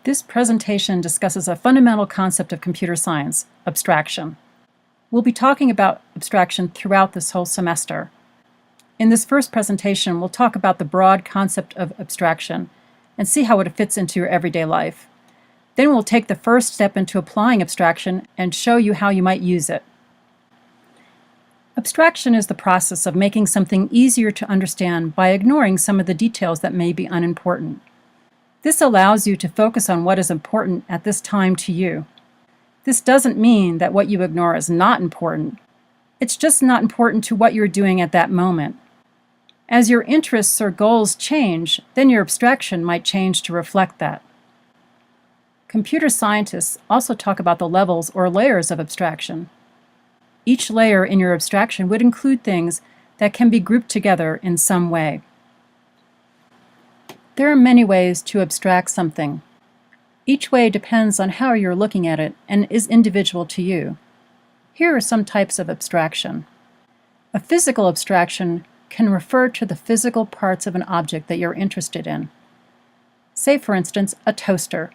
This presentation discusses a fundamental concept of computer science, abstraction. We'll be talking about abstraction throughout this whole semester. In this first presentation, we'll talk about the broad concept of abstraction and see how it fits into your everyday life. Then we'll take the first step into applying abstraction and show you how you might use it. Abstraction is the process of making something easier to understand by ignoring some of the details that may be unimportant. This allows you to focus on what is important at this time to you. This doesn't mean that what you ignore is not important. It's just not important to what you're doing at that moment. As your interests or goals change, then your abstraction might change to reflect that. Computer scientists also talk about the levels or layers of abstraction. Each layer in your abstraction would include things that can be grouped together in some way. There are many ways to abstract something. Each way depends on how you're looking at it and is individual to you. Here are some types of abstraction. A physical abstraction can refer to the physical parts of an object that you're interested in. Say, for instance, a toaster.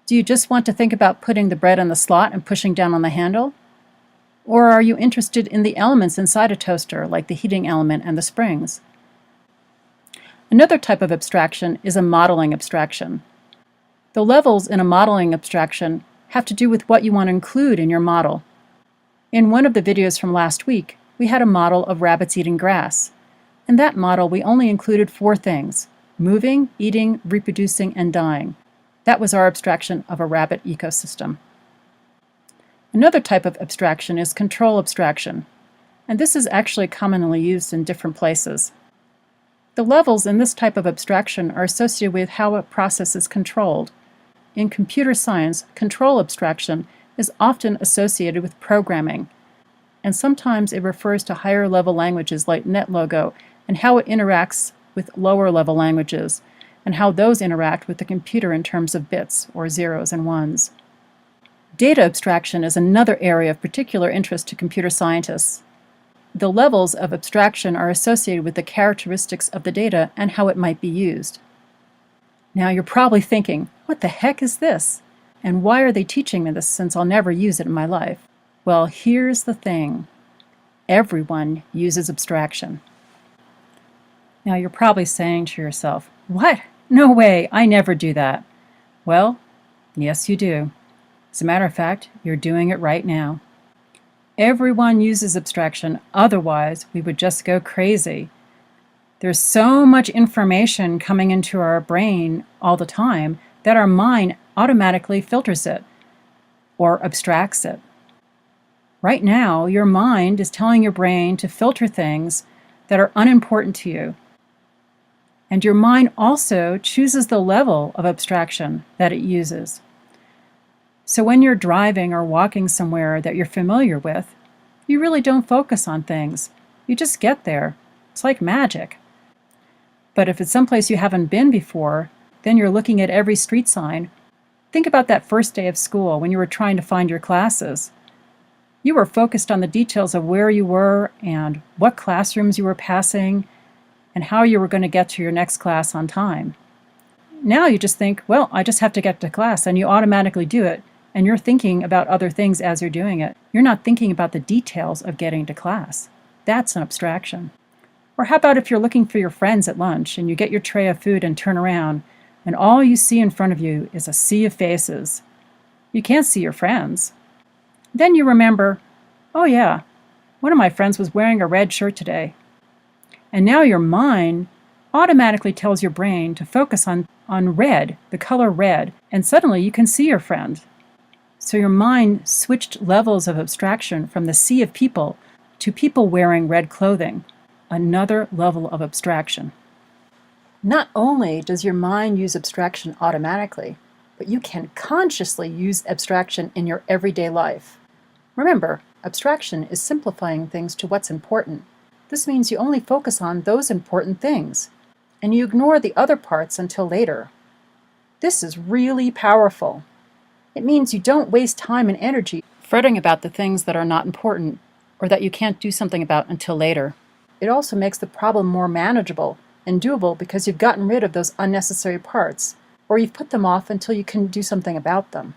Do you just want to think about putting the bread in the slot and pushing down on the handle? Or are you interested in the elements inside a toaster, like the heating element and the springs? Another type of abstraction is a modeling abstraction. The levels in a modeling abstraction have to do with what you want to include in your model. In one of the videos from last week, we had a model of rabbits eating grass. In that model, we only included 4 things: moving, eating, reproducing, and dying. That was our abstraction of a rabbit ecosystem. Another type of abstraction is control abstraction, and this is actually commonly used in different places. The levels in this type of abstraction are associated with how a process is controlled. In computer science, control abstraction is often associated with programming, and sometimes it refers to higher level languages like NetLogo and how it interacts with lower level languages, and how those interact with the computer in terms of bits, or zeros and ones. Data abstraction is another area of particular interest to computer scientists. The levels of abstraction are associated with the characteristics of the data and how it might be used. Now you're probably thinking, what the heck is this? And why are they teaching me this since I'll never use it in my life? Well, here's the thing. Everyone uses abstraction. Now you're probably saying to yourself, what? No way, I never do that. Well, yes you do. As a matter of fact, you're doing it right now. Everyone uses abstraction, otherwise we would just go crazy. There's so much information coming into our brain all the time that our mind automatically filters it or abstracts it. Right now, your mind is telling your brain to filter things that are unimportant to you. And your mind also chooses the level of abstraction that it uses. So when you're driving or walking somewhere that you're familiar with, you really don't focus on things. You just get there. It's like magic. But if it's someplace you haven't been before, then you're looking at every street sign. Think about that first day of school when you were trying to find your classes. You were focused on the details of where you were and what classrooms you were passing and how you were going to get to your next class on time. Now you just think, well, I just have to get to class, and you automatically do it. And you're thinking about other things as you're doing it. You're not thinking about the details of getting to class. That's an abstraction. Or how about if you're looking for your friends at lunch and you get your tray of food and turn around and all you see in front of you is a sea of faces. You can't see your friends. Then you remember, oh yeah, one of my friends was wearing a red shirt today. And now your mind automatically tells your brain to focus on red, the color red, and suddenly you can see your friend. So your mind switched levels of abstraction from the sea of people to people wearing red clothing, another level of abstraction. Not only does your mind use abstraction automatically, but you can consciously use abstraction in your everyday life. Remember, abstraction is simplifying things to what's important. This means you only focus on those important things, and you ignore the other parts until later. This is really powerful. It means you don't waste time and energy fretting about the things that are not important or that you can't do something about until later. It also makes the problem more manageable and doable because you've gotten rid of those unnecessary parts. or you've put them off until you can do something about them.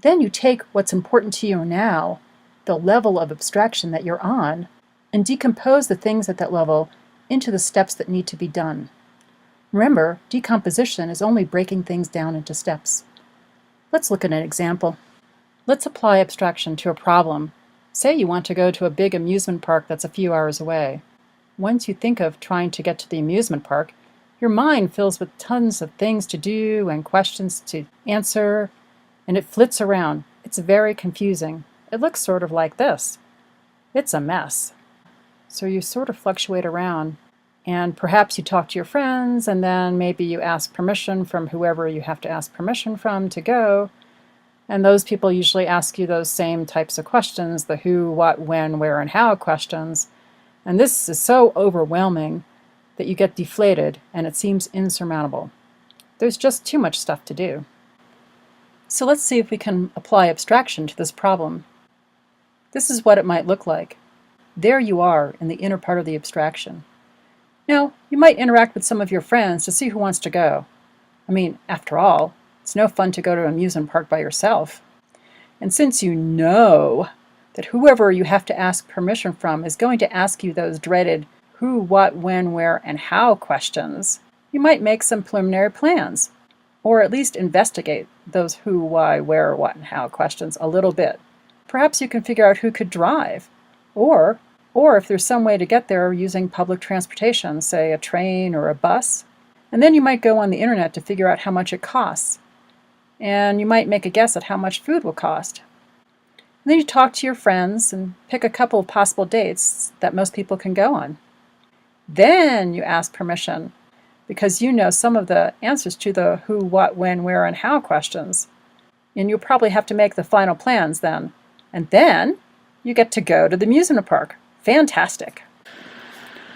Then you take what's important to you now, the level of abstraction that you're on, and decompose the things at that level into the steps that need to be done. Remember, decomposition is only breaking things down into steps. Let's look at an example. Let's apply abstraction to a problem. Say you want to go to a big amusement park that's a few hours away. Once you think of trying to get to the amusement park, your mind fills with tons of things to do and questions to answer, and it flits around. It's very confusing. It looks sort of like this. It's a mess. So you sort of fluctuate around, and perhaps you talk to your friends, and then maybe you ask permission from whoever you have to ask permission from to go, and those people usually ask you those same types of questions, the who, what, when, where, and how questions, and this is so overwhelming that you get deflated and it seems insurmountable. There's just too much stuff to do. So let's see if we can apply abstraction to this problem. This is what it might look like. There you are in the inner part of the abstraction. Now, you might interact with some of your friends to see who wants to go. I mean, after all, it's no fun to go to an amusement park by yourself. And since you know that whoever you have to ask permission from is going to ask you those dreaded who, what, when, where, and how questions, you might make some preliminary plans, or at least investigate those who, why, where, what, and how questions a little bit. Perhaps you can figure out who could drive, or if there's some way to get there using public transportation, say a train or a bus. And then you might go on the internet to figure out how much it costs. And you might make a guess at how much food will cost. And then you talk to your friends and pick a couple of possible dates that most people can go on. Then you ask permission, because you know some of the answers to the who, what, when, where, and how questions. And you'll probably have to make the final plans then. And then you get to go to the amusement park. Fantastic.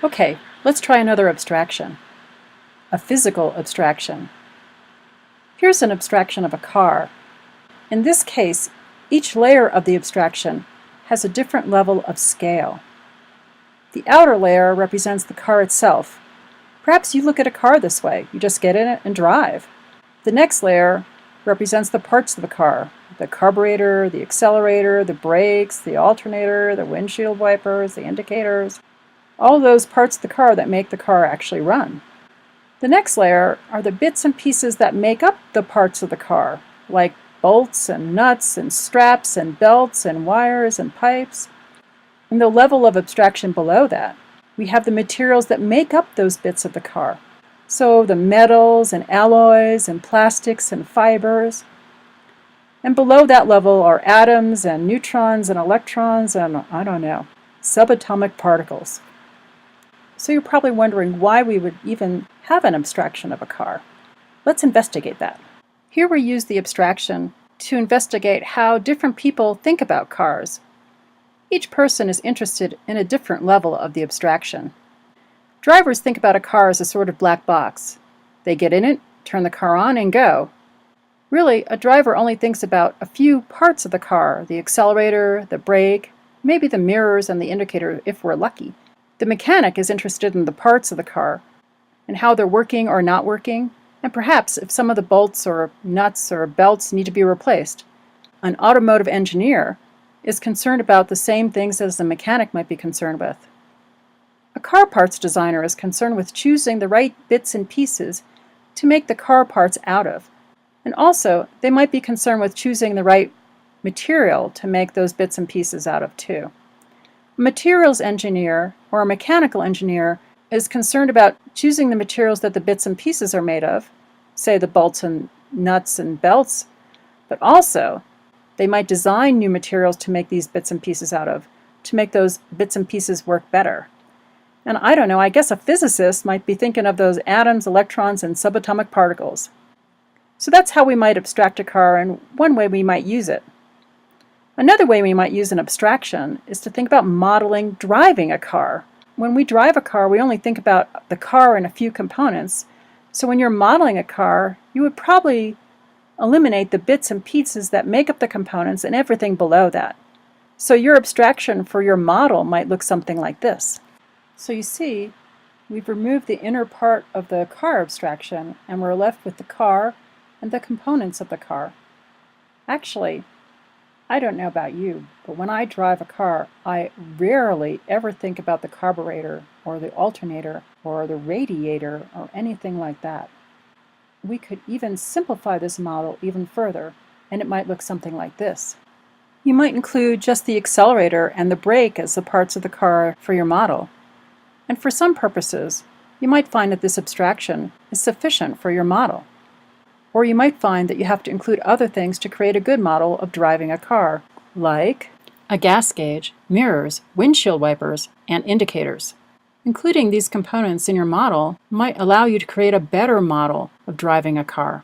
Okay, let's try another abstraction. A physical abstraction. Here's an abstraction of a car. In this case, each layer of the abstraction has a different level of scale. The outer layer represents the car itself. Perhaps you look at a car this way. You just get in it and drive. The next layer represents the parts of the car. The carburetor, the accelerator, the brakes, the alternator, the windshield wipers, the indicators. All those parts of the car that make the car actually run. The next layer are the bits and pieces that make up the parts of the car, like bolts and nuts and straps and belts and wires and pipes. In the level of abstraction below that, we have the materials that make up those bits of the car. So the metals and alloys and plastics and fibers. And below that level are atoms and neutrons and electrons and, I don't know, subatomic particles. So you're probably wondering why we would even have an abstraction of a car. Let's investigate that. Here we use the abstraction to investigate how different people think about cars. Each person is interested in a different level of the abstraction. Drivers think about a car as a sort of black box. They get in it, turn the car on, and go. Really, a driver only thinks about a few parts of the car, the accelerator, the brake, maybe the mirrors and the indicator if we're lucky. The mechanic is interested in the parts of the car and how they're working or not working, and perhaps if some of the bolts or nuts or belts need to be replaced. An automotive engineer is concerned about the same things as the mechanic might be concerned with. A car parts designer is concerned with choosing the right bits and pieces to make the car parts out of. And also, they might be concerned with choosing the right material to make those bits and pieces out of too. A materials engineer or a mechanical engineer is concerned about choosing the materials that the bits and pieces are made of, say the bolts and nuts and belts, but also they might design new materials to make these bits and pieces out of, to make those bits and pieces work better. And I don't know, I guess a physicist might be thinking of those atoms, electrons, and subatomic particles. So that's how we might abstract a car, and one way we might use it. Another way we might use an abstraction is to think about modeling driving a car. When we drive a car, we only think about the car and a few components. So when you're modeling a car, you would probably eliminate the bits and pieces that make up the components and everything below that. So your abstraction for your model might look something like this. So you see, we've removed the inner part of the car abstraction, and we're left with the car and the components of the car. Actually, I don't know about you, but when I drive a car, I rarely ever think about the carburetor or the alternator or the radiator or anything like that. We could even simplify this model even further, and it might look something like this. You might include just the accelerator and the brake as the parts of the car for your model. And for some purposes, you might find that this abstraction is sufficient for your model. Or you might find that you have to include other things to create a good model of driving a car, like a gas gauge, mirrors, windshield wipers, and indicators. Including these components in your model might allow you to create a better model of driving a car.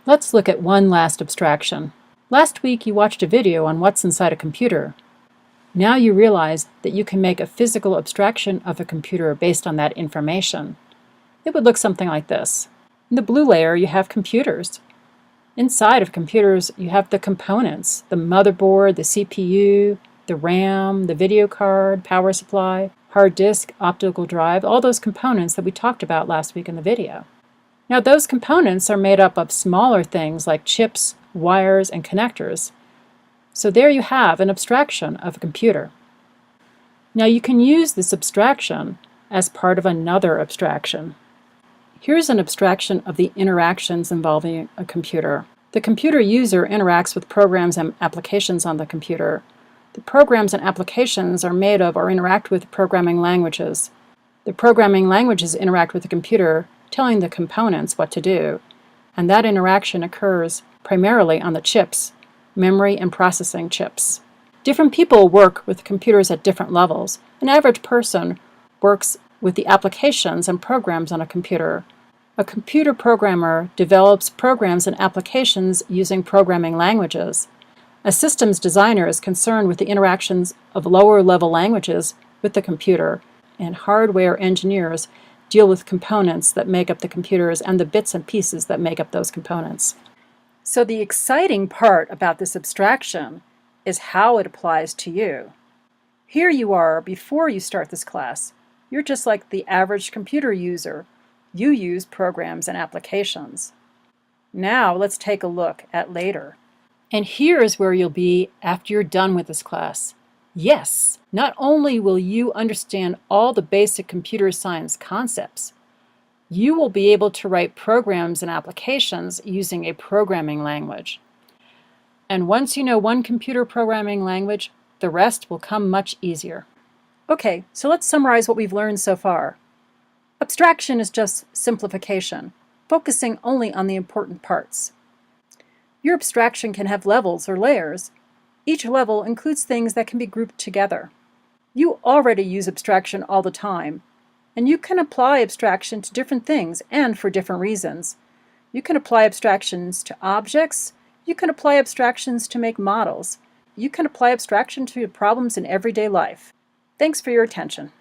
Let's look at one last abstraction. Last week you watched a video on what's inside a computer. Now you realize that you can make a physical abstraction of a computer based on that information. It would look something like this. In the blue layer, you have computers. Inside of computers, you have the components, the motherboard, the CPU, the RAM, the video card, power supply, hard disk, optical drive, all those components that we talked about last week in the video. Now, those components are made up of smaller things like chips, wires, and connectors. So there you have an abstraction of a computer. Now, you can use this abstraction as part of another abstraction. Here's an abstraction of the interactions involving a computer. The computer user interacts with programs and applications on the computer. The programs and applications are made of or interact with programming languages. The programming languages interact with the computer, telling the components what to do, and that interaction occurs primarily on the chips, memory and processing chips. Different people work with computers at different levels. An average person works with the applications and programs on a computer. A computer programmer develops programs and applications using programming languages. A systems designer is concerned with the interactions of lower-level languages with the computer, and hardware engineers deal with components that make up the computers and the bits and pieces that make up those components. So the exciting part about this abstraction is how it applies to you. Here you are before you start this class. You're just like the average computer user. You use programs and applications. Now let's take a look at later. And here's where you'll be after you're done with this class. Yes, not only will you understand all the basic computer science concepts, you will be able to write programs and applications using a programming language. And once you know one computer programming language, the rest will come much easier. Okay, so let's summarize what we've learned so far. Abstraction is just simplification, focusing only on the important parts. Your abstraction can have levels or layers. Each level includes things that can be grouped together. You already use abstraction all the time, and you can apply abstraction to different things and for different reasons. You can apply abstractions to objects. You can apply abstractions to make models. You can apply abstraction to problems in everyday life. Thanks for your attention.